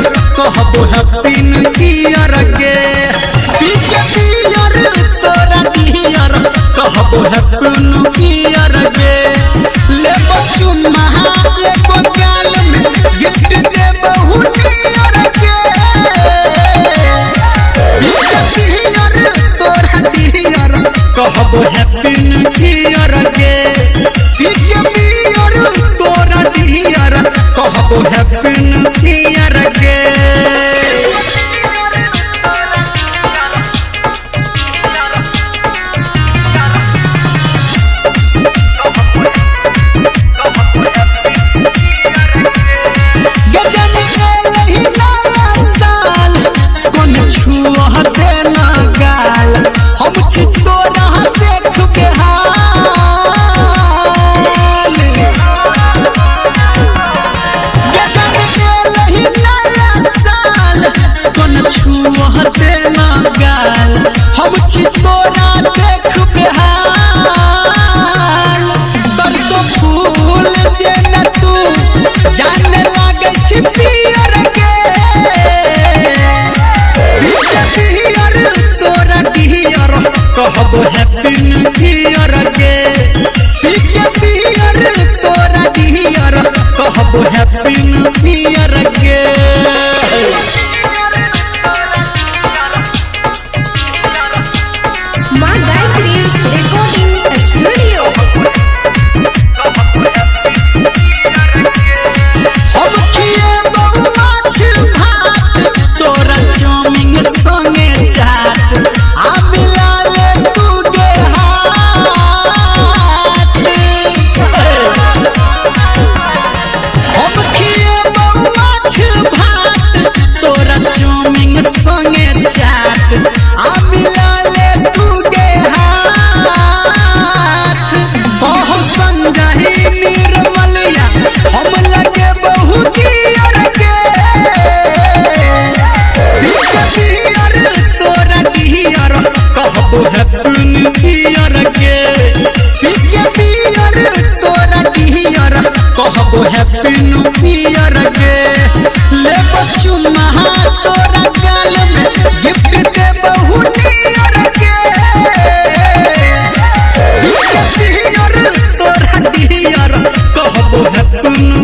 happy new year के तोरा दियर कहबो हैप्पी न्यू ईयर के ले चुम्मा एगो गाल में गिफ्ट देबहु ईयर के तोरा दियर कहबो हैप्पी न्यू ईयर के तोरा दियर कहबो हैप्पी न्यू ईयर के कहबो हैप्पी न्यू ईयर के तोरा दियर कहबो हैप्पी न्यू ईयर के मां गायत्री रिकॉर्डिंग स्टूडियो हम खिए बहु माछ भात तोरा चाउमीन संगे चाट आ मिला ले तू के हाथ हम खिए बहु माछ भात तोरा चाउमीन संगे चाट आ मिला ले तू के हाथ बहु संजही निर्मलिया हम लगे बहु दियर के तोरा दियर कहबो हैप्पी न्यू ईयर के तोरा दियर कहबो हैप्पी न्यू ईयर के ले चुम्मा तोरा गाल में गिफ्ट देबहु ईयर के तोरा दियर कहबो हैप्पी न्यू